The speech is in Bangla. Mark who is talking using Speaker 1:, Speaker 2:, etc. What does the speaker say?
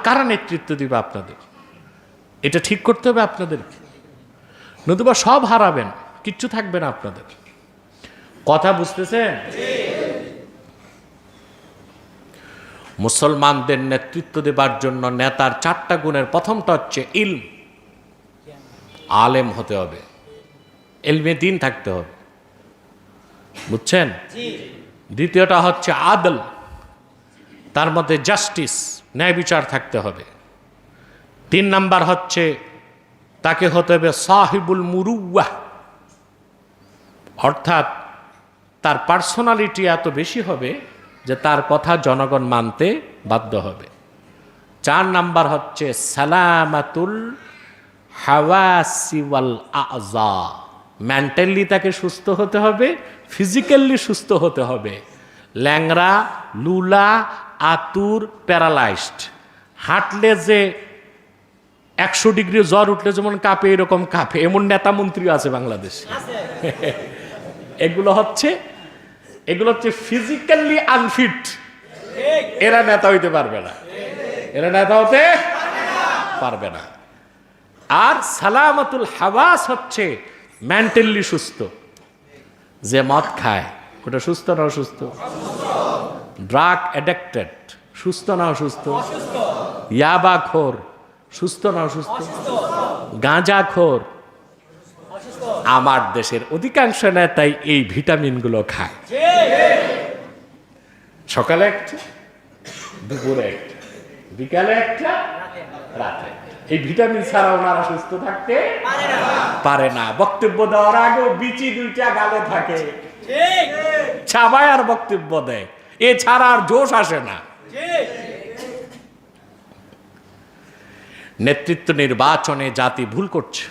Speaker 1: কারা নেতৃত্ব দিবে আপনাদের? এটা ঠিক করতে হবে আপনাদেরকে, নতুবা সব হারাবেন, কিচ্ছু থাকবে না আপনাদের। কথা বুঝতেছেন? মুসলমানদের নেতৃত্ব দেবার জন্য নেতার 4টা গুণের প্রথমটা হচ্ছে ইলম, আলেম হতে হবে, ইলমে দ্বীন থাকতে হবে, বুঝছেন? দ্বিতীয়টা হচ্ছে আদল, তার মধ্যে জাস্টিস, ন্যায় বিচার থাকতে হবে। 3 নাম্বার হচ্ছে তাকে হতে হবে সাহিবুল মুরুওয়াহ, অর্থাৎ তার পার্সোনালিটি এত বেশি হবে যে তার কথা জনগণ মানতে বাধ্য হবে। 4 নাম্বার হচ্ছে সালামাতুল হাওয়াসি ওয়াল আযা, মেন্টালি তাকে সুস্থ হতে হবে, ফিজিক্যালি সুস্থ হতে হবে। ল্যাংড়া, লুলা, আতুর, প্যারালাইজড, হাঁটলে যে 100 ডিগ্রি জ্বর উঠলে যেমন কাঁপে এরকম কাঁপে, এমন নেতা মন্ত্রী আছে বাংলাদেশে। এগুলো হচ্ছে ফিজিক্যালি আনফিট, এরা নেতা হইতে পারবে না, এরা নেতা হতে পারবে না। আর সালামাতুল হাওয়াস হচ্ছে মেন্টালি সুস্থ, যে মদ খায় ওটা সুস্থ না অসুস্থ? ড্রাগ অ্যাডিক্টেড সুস্থ না অসুস্থ? ইয়াবা খোর সুস্থ না অসুস্থ? গাঁজা খোর। আমার দেশের অধিকাংশ নেতাই এই ভিটামিনগুলো খায়, সকালে একটা, দুপুরে একটা, বিকালে একটা, রাতে। এই ভিটামিন ছাড়া ওনারা সুস্থ থাকতে পারে না। বক্তব্য দেওয়ার আগেও বিচি 2টা গালে থাকে, চাবায় আর বক্তব্য দেয়, এছাড়া আর জোশ আসে না। নেতৃত্ব নির্বাচনে জাতি ভুল করছে।